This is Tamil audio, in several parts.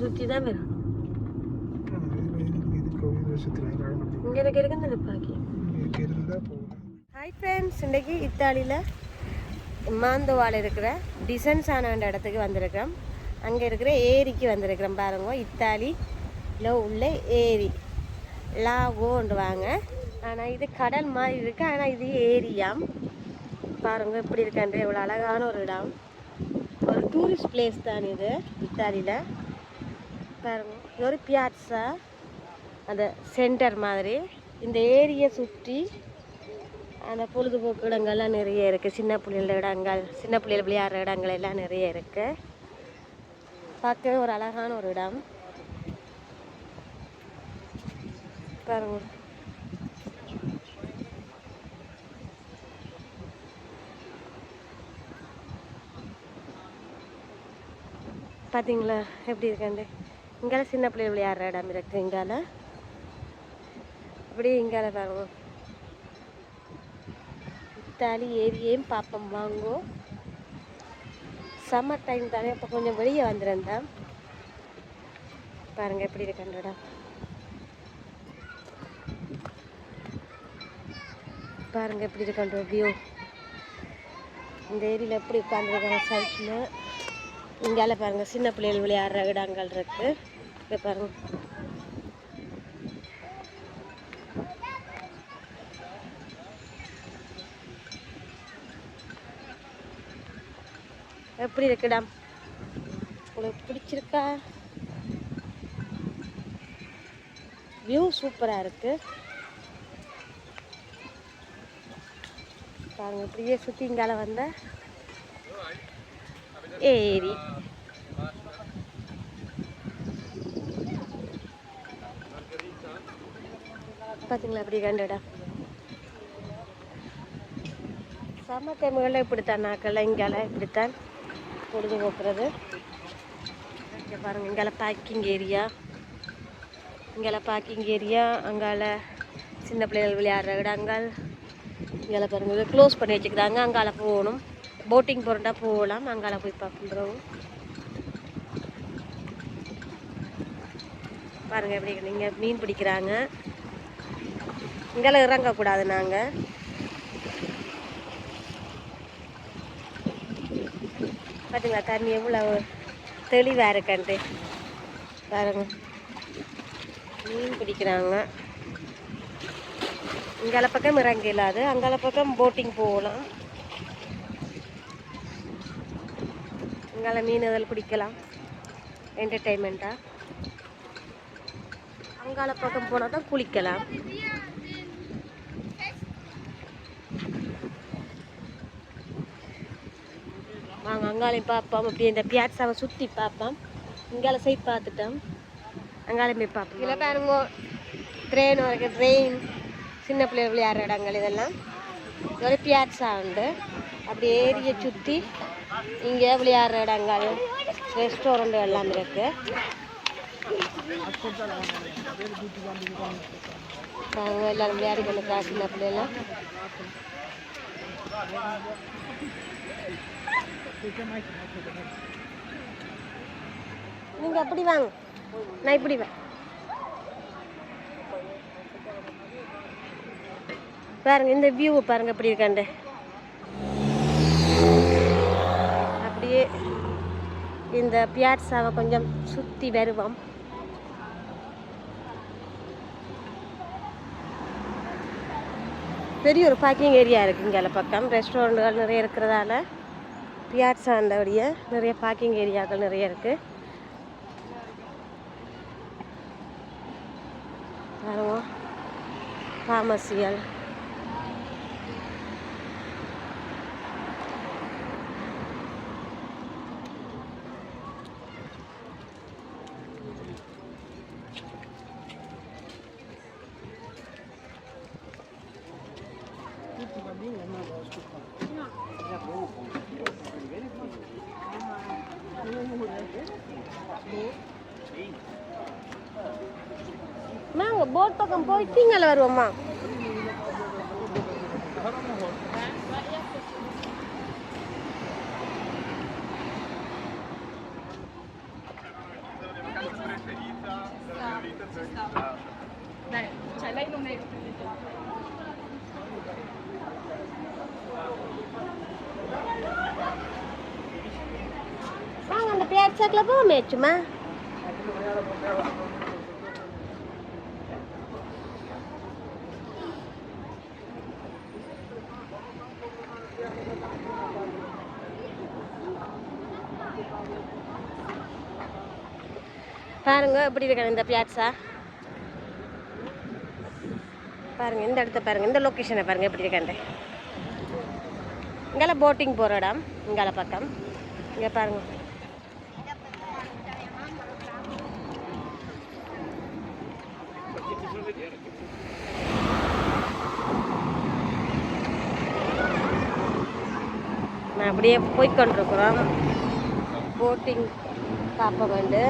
சுற்றி தான் வரும். இங்கே எனக்கு இருக்குன்னு பாக்கி. ஹாய் ஃப்ரெண்ட்ஸ், இன்றைக்கி இத்தாலியில் மாந்தோவால் இருக்கிற டிசன்ஸான இடத்துக்கு வந்திருக்கிறோம். அங்கே இருக்கிற ஏரிக்கு வந்திருக்கிறோம். பாருங்க, இத்தாலியில் உள்ள ஏரி லாகோண்டு வாங்க. ஆனால் இது கடல் மாதிரி இருக்குது, ஆனால் இது ஏரியாம். பாருங்க எப்படி இருக்காண்டு, எவ்வளோ அழகான ஒரு இடம். ஒரு டூரிஸ்ட் பிளேஸ் தான் இது இத்தாலியில். பாருங்க, இது ஒரு பியாட்சா, அந்த சென்டர் மாதிரி. இந்த ஏரியை சுற்றி அந்த பொழுதுபோக்கு இடங்கள்லாம் நிறைய இருக்குது. சின்ன பிள்ளைகள இடங்கள், சின்ன பிள்ளைகள் விளையாடுற இடங்கள் எல்லாம் நிறைய இருக்குது. பார்க்கவே ஒரு அழகான ஒரு இடம். பாருங்க, பார்த்தீங்களா எப்படி இருக்காண்டு. இங்கால சின்ன பிள்ளைகள் விளையாடுற இடம் இருக்குது. இங்கால அப்படியே இங்கால பாருங்க, இத்தாலி ஏரியையும் பார்ப்போம் வாங்கோ. சம்மர் டைம் தானே, இப்போ கொஞ்சம் வெளியே வந்துருந்தேன். பாருங்கள் எப்படி இருக்கின்ற இடம். பாருங்கள் எப்படி இருக்கின்ற வியூ. இந்த ஏரியில் எப்படி உட்காந்துருக்காங்க சைட்டில். இங்கால பாருங்கள், சின்ன பிள்ளைகள் விளையாடுற இடங்கள் இருக்குது. இங்கே பாருங்கள், எப்படி இருக்குடா? உங்களுக்கு பிடிச்சிருக்கா? வியூ சூப்பராக இருக்கு. பாருங்க, இப்படியே சுற்றி இங்கால வந்த ஏரி. பார்த்தீங்களா எப்படி கண்டடா. சம்மர் டைமுகளில் இப்படித்தான் நாக்கெல்லாம் இங்கால இப்படித்தான் பொழுதுபோக்குறது. இங்கே பாருங்கள், இங்கால பார்க்கிங் ஏரியா, இங்கால பார்க்கிங் ஏரியா. அங்கால சின்ன பிள்ளைகள் விளையாடுற இடங்கள். இங்கால பாருங்கள், இதை க்ளோஸ் பண்ணி வச்சுக்கிறாங்க. அங்கால போகணும், போட்டிங் போகிறண்டா போகலாம். அங்கால போய் பார்க்குறோம். பாருங்கள் எப்படி நீங்கள் மீன் பிடிக்கிறாங்க. இங்கால இறங்கக்கூடாது நாங்கள். பார்த்தீங்களா தண்ணி எவ்வளோ தெளிவாக இருக்கன்ட்டு. பாருங்க, மீன் பிடிக்கிறாங்க. இங்கால பக்கம் இறங்க இல்லாது, அங்கால பக்கம் போட்டிங் போகலாம். இங்கால மீன் இதில் பிடிக்கலாம் என்டர்டெயின்மெண்ட்டாக. அங்கால பக்கம் போனால் தான் குளிக்கலாம். வாங்க அங்காலையும் பார்ப்போம். அப்படி இந்த பியாட்சாவை சுற்றி பார்ப்போம். இங்கால சைட் பார்த்துட்டோம், அங்காலையும் போய் பார்ப்போம். இதில் பாருங்க, ட்ரெயின் வரைக்கும், ட்ரெயின், சின்ன பிள்ளைகள் விளையாடுற இடங்கள் இதெல்லாம். ஒரு பியாட்சா உண்டு. அப்படி ஏரியை சுற்றி இங்கே விளையாடுற இடங்கள், ரெஸ்டாரண்ட் எல்லாம் இருக்குது. எல்லோரும் விளையாடி கொண்டு சின்ன பிள்ளைலாம். நீங்க அப்படி வாங்க, நான் இப்படி வா. பாருங்க இந்த வியூ பாருங்க எப்படி இருக்காண்டு. அப்படியே இந்த பியாட்சாவை கொஞ்சம் சுற்றி வருவோம். பெரிய ஒரு பார்க்கிங் ஏரியா இருக்குது இங்கே பக்கம். ரெஸ்டாரண்ட்டுகள் நிறைய இருக்கிறதால பியாட்சாண்டோடைய நிறைய பார்க்கிங் ஏரியாக்கள் நிறைய இருக்குது. பாருங்க, ஃபார்மசிகள். நாங்கள் போட் பக்கம் போயிட்டு இங்கே வருவோம்மா. Dai, cioè lei non è... வாங்க அந்த பியாட்சாக்கில் போமே சும்மா. பாருங்க எப்படி இருக்காங்க இந்த பியாட்சா. பாருங்க இந்த இடத்த பாருங்க, இந்த லொக்கேஷனை பாருங்க எப்படி இருக்காண்டு. இங்கே போட்டிங் போகிற இடம், இங்கால பக்கம். இங்கே பாருங்க. நான் அப்படியே போய்கொண்டிருக்கிறோம். போட்டிங் காப்ப வேண்டு.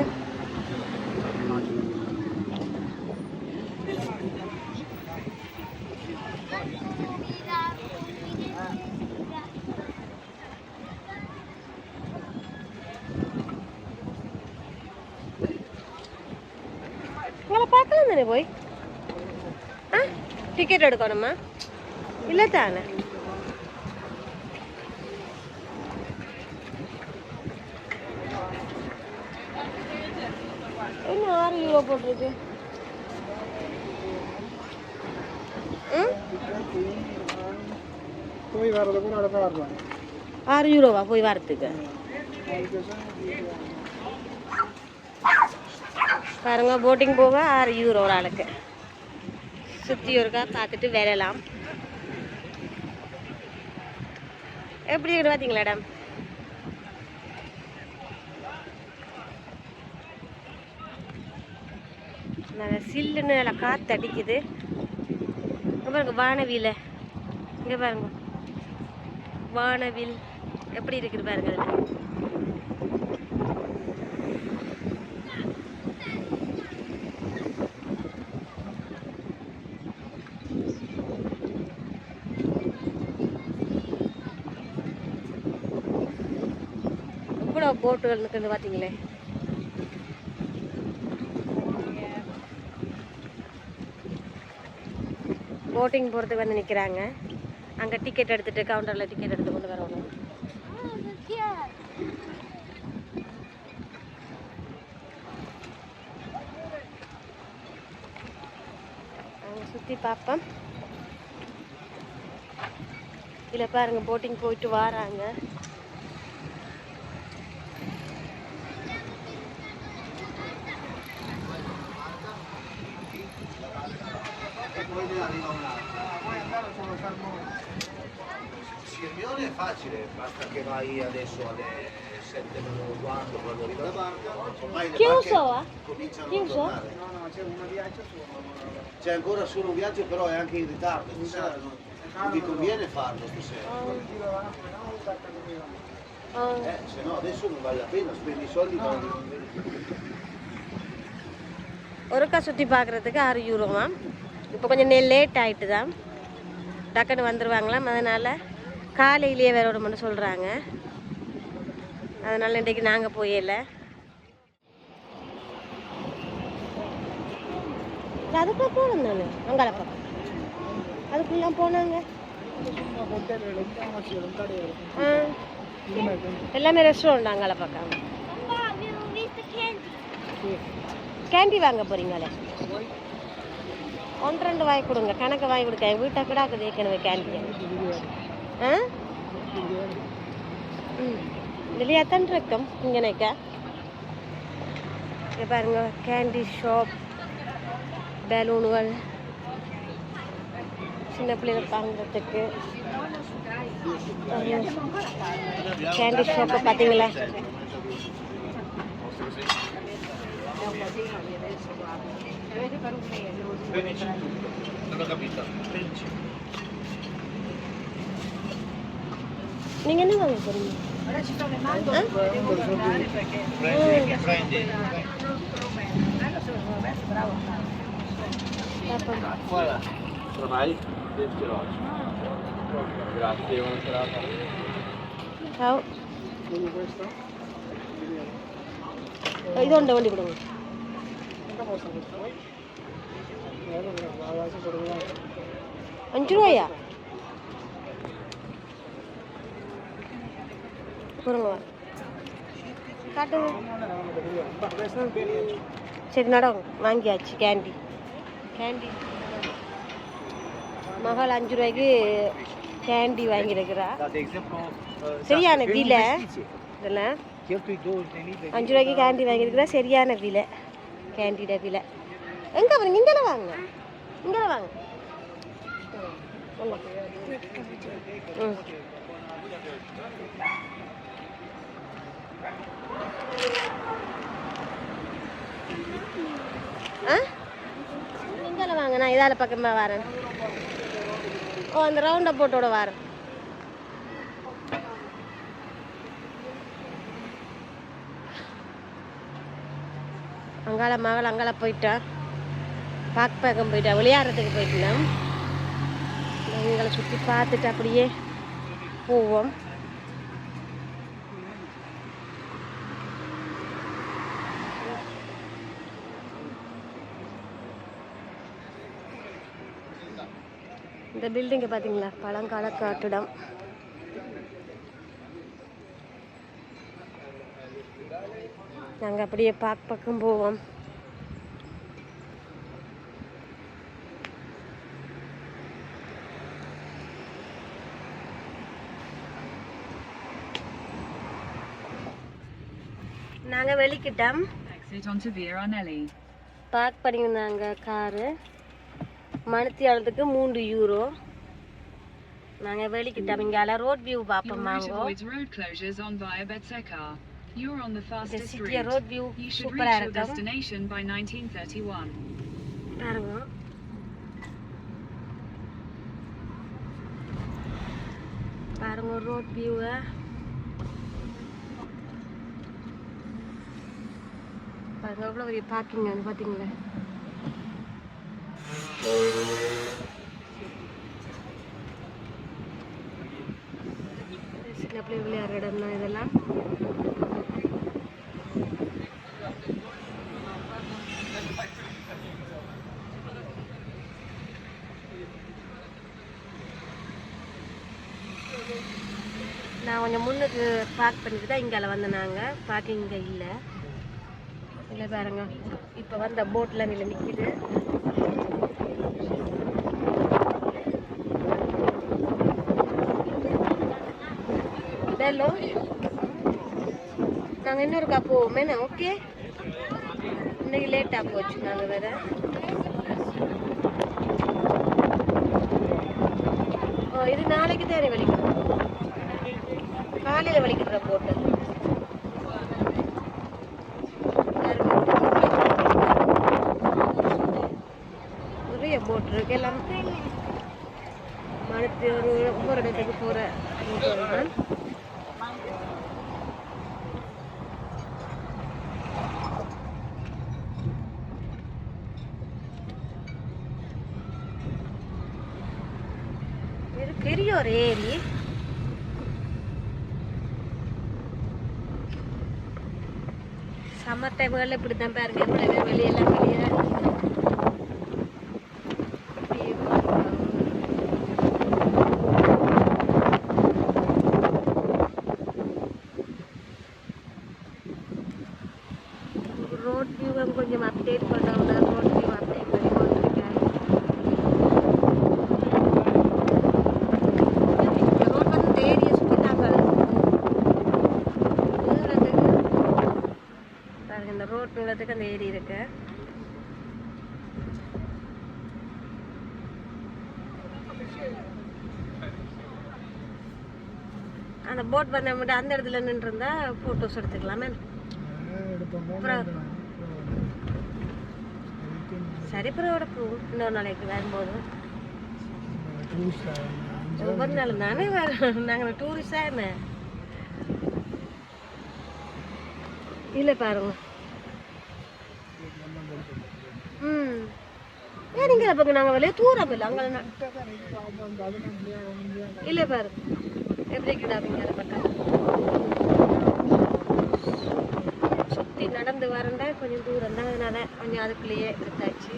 உங்களை பார்க்கலாம் தானே போய். டிக்கெட் எடுக்கணுமா? இல்லை தானே. என்ன 6 யூரோ போட்டிருக்கு. போய் வரது கூட அடுத்த வரலாம். 6 யூரோவா போய் வரத்துக்கு? பாருங்க போட்டிங் போக 6 யூரோ ஒரு ஆளுக்கு. சுற்றி ஒருக்கா பார்த்துட்டு வரலாம். எப்படி இருக்கு பார்த்தீங்களா இடம்? நல்லா சில்லுன்னு நல்லா காற்று அடிக்குது. பாருங்க வானவில, இங்கே பாருங்க வானவில் எப்படி இருக்குது பாருங்க. அதில் எவ்வளோ போட்டுகள் இருக்குது பார்த்தீங்களே. போட்டிங் போகிறதுக்கு வந்து நிற்கிறாங்க. அங்கே டிக்கெட் எடுத்துகிட்டு கவுண்டரில் டிக்கெட் எடுத்து கொண்டு வரணும். அங்கே சுற்றி பார்ப்போம். இதில் பாருங்கள் போட்டிங் போயிட்டு வராங்க. Sirmione è facile, basta che vai adesso alle 7:04 quando arriva la barca, ormai le Chiuso, barche cominciano Chiuso? a tornare. No, c'è un viaggio solo. C'è ancora solo un viaggio, però è anche in ritardo stasera, non vi conviene farlo stasera. Se no adesso non vale la pena, spendi i soldi quando non vedi. ஒருக்கா சுற்றி பார்க்குறதுக்கு 6 யூரோவாம். இப்போ கொஞ்சம் லேட் ஆகிட்டு தான், டக்குன்னு வந்துடுவாங்களாம். அதனால் காலையிலேயே வரணும்னு சொல்கிறாங்க. அதனால் இன்றைக்கு நாங்கள் போயிடல. அதுக்குள்ளே போகணும் தானே, அங்கால பக்கம் அதுக்குள்ளே போனாங்க. எல்லாமே ரெஸ்டாரண்ட் அங்கால பக்கம். கேண்டி வாங்க போகிறீங்களே, 1-2 வாங்கி கொடுங்க, கணக்கு வாங்கி கொடுக்க. என் வீட்டை கூட ஆக்குது ஏற்கனவே கேண்டி. வெளியாத்தான் இருக்கும் இங்கே நினைக்க. இங்கே பாருங்க கேண்டி ஷாப், பலூன்கள், சின்ன பிள்ளைகள் வாங்குறதுக்கு கேண்டி ஷாப்பை பார்த்தீங்களா? நீங்க என்ன வாங்க போறீங்க? Ciao. இது ஒன்று வண்டி கொடுங்க. 5 ரூபாயா பொறுங்க காட்டு சரி நடம் வாங்கியாச்சு கேண்டி மகள் 5 ரூபாய்க்கு கேண்டி வாங்கியிருக்கிறா சரியான விலை இதெல்லாம் 5 ரூபாய்க்கு கேண்டி வாங்கியிருக்கிறா சரியான விலை கேண்டியோட விலை எங்கே வாங்க இங்கே வாங்க ம் ஆ இங்கே வாங்க நான் இதால் பக்கமாக வரேன் ஓ அந்த ரவுண்டை போட்டோட வரேன் அங்கால மகள் அங்கால போயிட்டா பார்க்க போயிட்டா விளையாடுறதுக்கு போயிட்டேன் எங்களை சுற்றி பார்த்துட்டு அப்படியே போவோம் இந்த பில்டிங்கை பார்த்தீங்களா பழங்கால கட்டிடம் நாங்கள் அப்படியே பக்கம் போவோம் நாங்கள் வெளிக்கிட்டோம் பார்க் பண்ணியிருந்தாங்க காரு மணித்தியாலத்துக்கு 3 யூரோ நாங்கள் வெளிக்கிட்டோம் இங்கே ரோட் வியூ பார்ப்போம் ரோட் வியூ சூப்பராக இருக்கும் பாருங்க பாருங்க ரோட் வியூவை பாருங்க எவ்வளோ பெரிய பார்க்கிங் வந்து பார்த்தீங்களா சின்ன பிள்ளை விளையாடுற இடம் தான் இதெல்லாம் நான் கொஞ்சம் முன்னுக்கு பார்க் பண்ணிட்டு தான் இங்கே வந்தேன் நாங்கள் பார்க்கிங் இங்கே இல்லை பாருங்க இப்போ வந்த போட்டில் நிற்கிது ஹலோ நாங்கள் இன்னொருக்கா போவோமேண்ணா ஓகே இன்னைக்கு லேட்டாக போச்சு நாங்கள் வேறு ஓ இது நாளைக்கு தானே வலிக்கும் காலையில் வலிக்கிற போட்டு நிறைய போட் இருக்கு எல்லாம் மறுத்து ஒவ்வொரு இடத்துக்கு போகிற போட்டு தான் பெரிய ஒரு ஏரி சம்மர் டைம்களில் இப்படி தான் பாருங்க வெளியெல்லாம் வெளியே ரோட் வியூவை கொஞ்சம் அப்டேட் பண்ணோம்னா ரோட் வியூ அப்டேட் பண்ணி போட்டுருக்கேன் ரோட் வந்து இந்த ஏரியை சுற்றி தான் பாருங்க இந்த ரோட் நீளத்துக்கு அந்த ஏரி இருக்கு அந்த போட் வந்து நம்மகிட்ட அந்த இடத்துல நின்று இருந்தா போட்டோஸ் எடுத்துக்கலாமே சரி பிறவோட போவோம் இன்னொரு நாளைக்கு வரும்போது ஒவ்வொரு நாள் தானே வரோம் நாங்கள் டூரிஸ்டாக என்ன இல்லை பாருங்க ஏன் நீங்கள் பார்க்க நாங்கள் வெளியே தூரம் இல்லை அங்கே இல்லை பாருங்க எப்படி கிடாப்பீங்க அதை பக்கம் சுற்றி நடந்து வரண்டா கொஞ்சம் தூரம் தான் அதனால கொஞ்சம் அதுக்குள்ளேயே எடுத்தாச்சு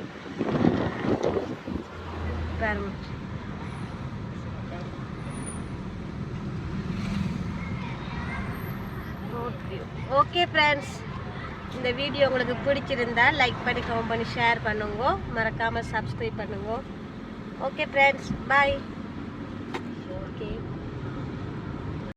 பாருங்க. ஓகே ஃப்ரெண்ட்ஸ், இந்த வீடியோ உங்களுக்கு பிடிச்சிருந்தா லைக் பண்ணி கமெண்ட் பண்ணி ஷேர் பண்ணுங்க, மறக்காமல் சப்ஸ்கிரைப் பண்ணுங்க. ஓகே ஃப்ரெண்ட்ஸ், பாய்.